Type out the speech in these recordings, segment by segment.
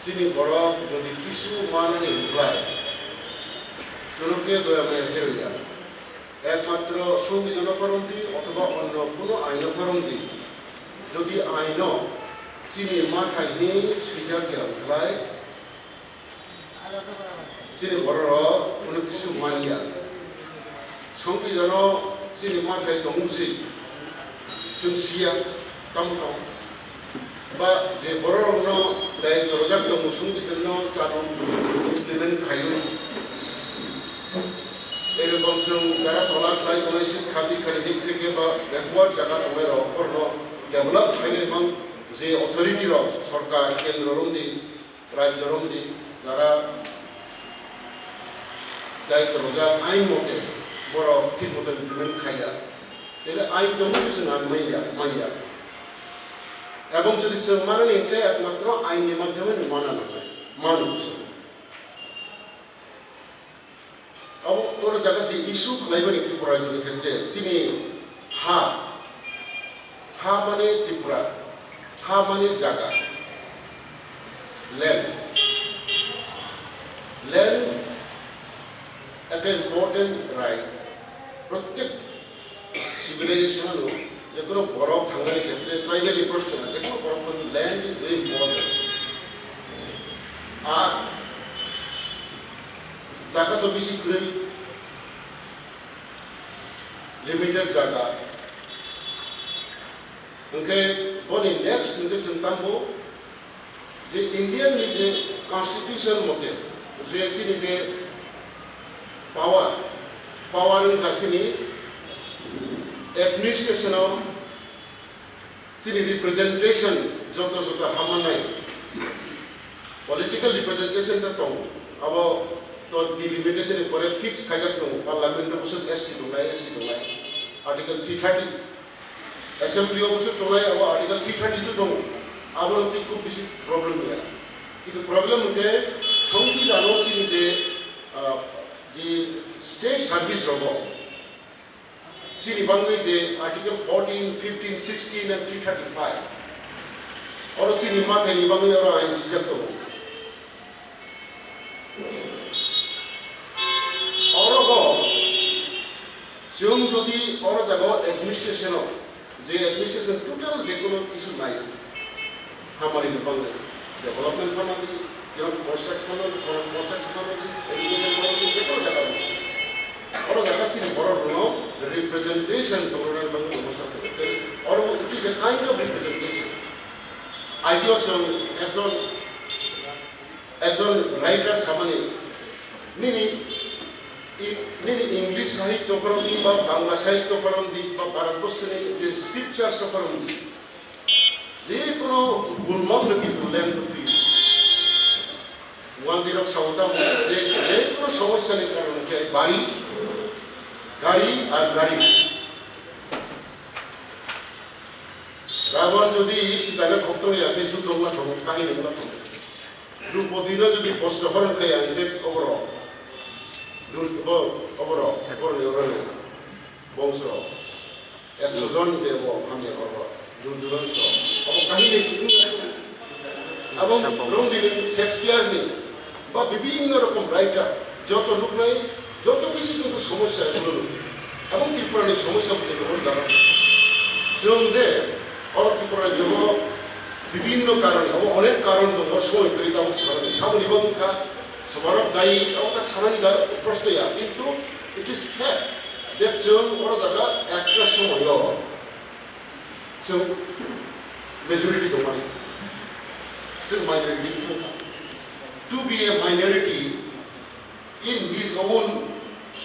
sini borok যদি কিছু মাননি প্রায় জনকে দয়ামে হেরইয়া একমাত্র সংবিধান ফরমটি অথবা অন্য কোনো আইন ফরমটি যদি আইন চিনি মাথায় সিটাকে প্রায় চিনি বড় কোনো কিছু মানিয়া সংবিধান চিনি মাথায় দংসি সিয়া কামকাম বা যে বড় দায়িত্ব রোজাক দং সংবিধান চালু ইমপ্লিমেন্ট খাইল এরকম যারা তলা খাই কোনো শিক্ষা দীক্ষার দিক থেকে বা ব্যাকওয়ার্ড জায়গা তোমার অপর্ণ ডেভেলপ খাই এবং যে অথরিটির সরকার কেন্দ্র রমদি রাজ্য রমদি যারা দায়িত্ব রোজা আইন মতে বড় ঠিক মতো ইমপ্লিমেন্ট খাইয়া তাহলে আইন দং মাইয়া এবং যদি মানে নিতে একমাত্র আইনের মাধ্যমে মানানো হয় মানুষ ওর জায়গা যে ইস্যু খাইবেন ত্রিপুরার ক্ষেত্রে চিনি হা মানে ত্রিপুরা হা মানে জায়গা ল্যান্ড একটা ইম্পর্টেন্ট রাইট প্রত্যেক সিভিলাইজেশনেরও যে কোনো বরফ ভাঙার ক্ষেত্রে ট্রাইবালি প্রশ্ন না যে কোনো বরফ ল্যান্ড ইজ ভেরি ইম্পর্টেন্ট আর জায়গা তো বেশি করে লিমিটেড জায়গা ওকে বলি নেক্সট ইনকে চিন্তাম্বো যে ইন্ডিয়ান যে কনস্টিটিউশন মতে যে চিনি যে পাওয়ার কাছিনি administration sini representation joto hamanai political representation ta tong abo to delimitation pore fix khajak tong parliament busuk ST dongai SC dongai article 330 assembly busuk dongai abo article 330 to dong abo ti khub bisi problem ya kitu problem ke সংবিধান sini je state service robo sini bangui je article 14 15 16 and 335 oro sini mathe ni bangui oro ain sijak to oro go jung jodi oro jago administration total je kono kisu nai hamari ni bangui development phanadi যেমন construction education je kono jaga oro jaga sini boro no representation total bangu bosate or it is a kind of representation idea একজন writer সামনে নিনি English সাহিত্য করন্দি বা বাংলা সাহিত্য করন্দি বা ভারতবর্ষের যে scriptures Karandi যে কোনো গুণমান নাকি বললেন নথি 10 সাউদাম যে কোনো সমস্যার কারণে গাড়ি আর গাড়ি রাবণ যদি সীতাকে ভক্ত হয়ে আপনি যুদ্ধ না থাকুন কাহিনী না থাকুন দ্রৌপদীও যদি বস্ত্রহরণ খাই আনতে বংশ 100 জন যে আমি দুর্যোধন কাহিনী এবং রঙ্গিনী শেক্সপিয়ার নেই বা বিভিন্ন রকম রাইটার যত লোক নাই যত কিছু কিন্তু সমস্যা এগুলো এবং ত্রিপুরার সমস্যাগুলি গ্রহণ করা जों যে ত্রিপুরার যুব বিভিন্ন কারণে অনেক কারণ দङ সময় করে তাও সাবনি বংখা সবারক দায়ী এবং তার সারানি প্রশ্নয়া কিন্তু ইট ইজ ফ্যাক্ট দ্যাট जों বড় জায়গা একটা সময় जों মেজরিটি দङ जों minority to be a minority in his own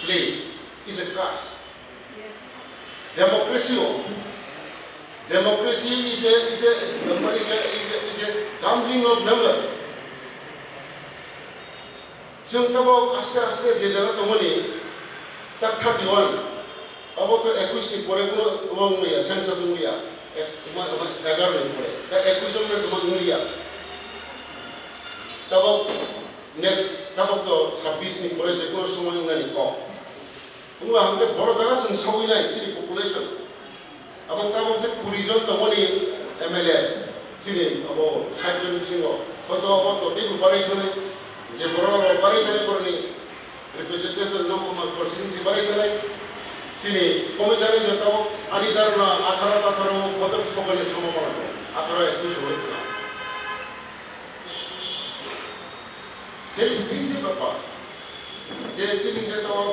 place is a curse. Yes. Democracy is a gambling of numbers. जों तब आस्ते आस्ते जे जगह दङनि दा 31 अब तो 21 नि परे कोनो उबां मैया सेंसस मैया 11 नि परे दा 21 में दङ मैया तब नेक्स्ट तब तो 26 नि परे जे कोनो समय उनानि क उंगा हमके बड़ जगह जों सावैनाय सिनि पपुलेशन अब तब जे 20 जन दङनि एमएलए सिनि अब 60 जन सिङाव হয়তো ততেই বাড়াই থানায় যে বড় বাড়াই থানায় করে রিপ্রেজেন্টেশন প্রসিডিংসি বাড়াই থানায় চিনি কমে জানাই যে তাও আনি তার না 18 কত সকলের সম্ভাবনা 18-21 হয়েছিল এই যে ব্যাপার যে চিনি যে তাও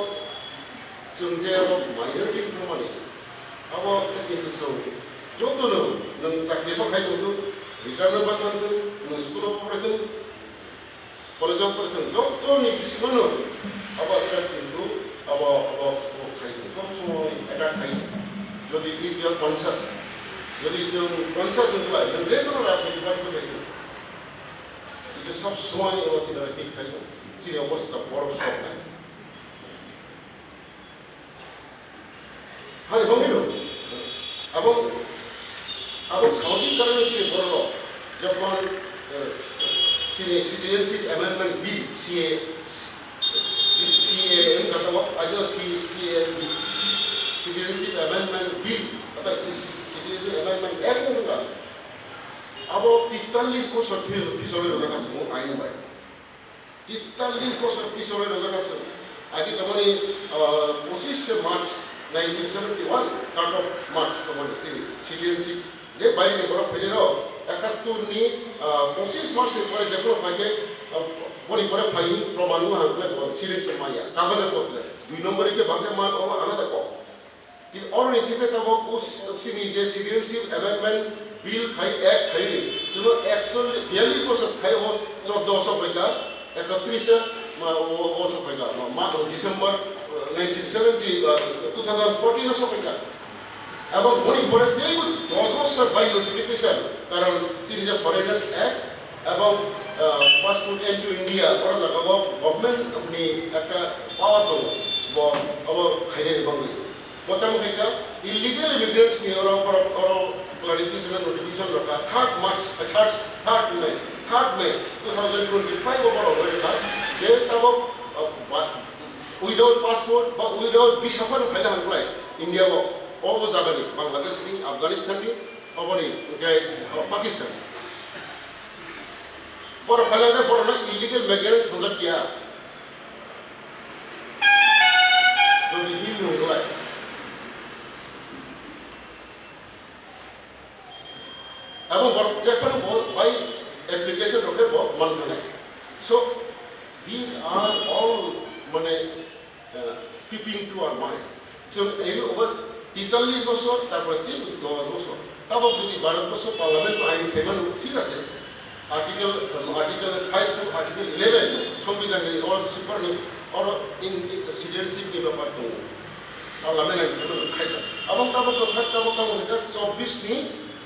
जों जे माइनरिटी खामानि अब किन्तु जों जतनो नों चाकरि फरायदों रिटार्न बाथांदों नों स्कुलाव फरायदों कलेजाव फरायदों जतनि बिसिबांनो अब किन्तु अब खायदों सब समय এটা খাই যদি if you are conscious যদি जों conscious होनब्ला जों जेखुनु राजनीति पार्टी फरायदों কিন্তু সব সময় অবস্থা ঠিক থাকবে চিনি অবস্থা বড় সব নাই Hari bangiru, abang Saudi kerana ciri berlo, Jepun ciri Citizenship Amendment Bill CAA kata ada Citizenship Amendment Bill atau Citizenship Amendment Act juga. Abo 43 বছর পিছনে রয়ে গেছে আইন বাই 43 বছর পিছনে রয়ে গেছে আগে মানে 25 মার্চ 1971 কাট অফ মার্চ মানে সিটিজেনশিপ যে বাইরে বড় ফেলেরও 71 নি 25 মার্চের পরে যে কোনো ফাইকে পরে ফাই প্রমাণ হাঁকলে সিটিজেনশিপ মাইয়া কাগজের পত্রে 2 নম্বরে যে বাকি মান আলাদা কম কিন্তু অরনি থেকে তবে সিনি যে সিটিজেনশিপ অ্যামেন্ডমেন্ট বিল খাই অ্যাক্ট খাই যেন 42 বছর খাই 1400 পয়সা 31 বছর পয়সা December 2014 sampai kan, abang boleh dia itu 10 বছর by notification, karon sini je Foreigners Act, abang passport into India, orang jaga government ni একটা power tu, abang kaya ni bang ni, betul mereka illegal immigrants ni orang clarification notification raka 3rd May 2025 orang mereka, je tabok without passport but without visa pun faida hanglai India ko all jagani Bangladesh ni Afghanistan ni abani Pakistan for faida for illegal migrants hunjat kiya to the him hunglai abang Japan by application roke bo man thanai so these are all মানে peeping to our mind. So এই over 43 বছর তারপরে 10 বছর তারপর যদি 12 বছর parliament আইন ফেমান ঠিক আছে আর্টিকেল 5 টু আর্টিকেল 11 সংবিধানে or super or in citizenship নি ব্যাপার তো পার্লামেন্ট আইন ফেমান খাইলা এবং তারপর কথা তারপর 24 নি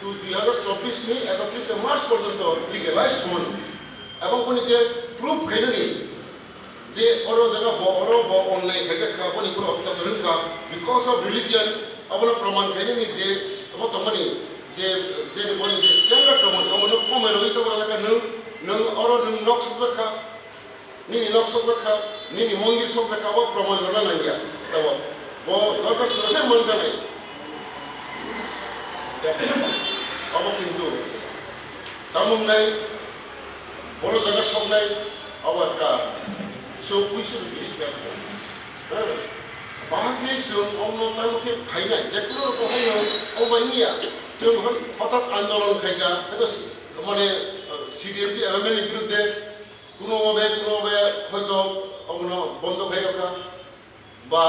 টু 2024 নি 31 মার্চ পর্যন্ত লিগ্যালাইজড হন এবং কোন যে প্রুফ খাইনি যে ওর জায়গা বড় অন্যায় খাইছে খাবনি কোনো অত্যাচার কা বিকজ অফ রিলিজিয়ন আবার প্রমাণ খাইনি যে বর্তমানে যে যে বলি যে স্ট্যান্ডার্ড প্রমাণ কমন কমে রইতে বলা লাগে নং ওর নক সবকা নিনি নক সবকা নিনি মন্দির সবকা ও প্রমাণ না নাঙ্গিয়া তব ও দরকার করে মন জানাই আবার কিন্তু তামুন নাই বড় জায়গা সব নাই আবার কা So we should be careful. Bahagi jeng orang tamu ke kaya, jeklo kaya orang ini ya, jeng otak andolon kaya, itu mana CDMC amendment বিরুদ্ধে কোনো ভাবে হয়তো আমরা বন্ধ খাই রাখা বা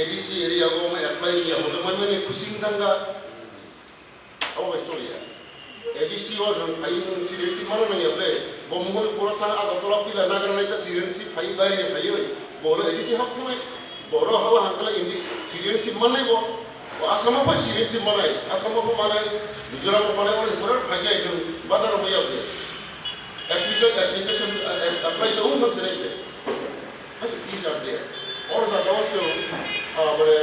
ADC এরিয়া গো অ্যাপ্লাই নিয়া মজা মানে খুশি থাকা অবশ্যই ADC ও খাই CDMC মানে নাই আপনি বমহল পুরোটা আগতলা পিলা নাগারনাইতা CDMC ফাই বাইরে ফাই হই বড় ADC হাত থামাই বড় হাওয়া হাঙ্কালা ইন্ডি CDMC মানাইব আসামাবো CDMC মানাই আসামাবো মানাই মিজোরামও মানাই বলে পুরো ফাই গাইদোं বাদার মাইয়া বে application apply to own select these are there or that also মানে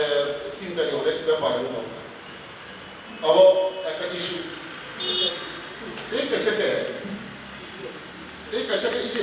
চিন্তা নিয়ে অনেক ব্যাপার আবার একটা ইস্যু এই कैसे है इसे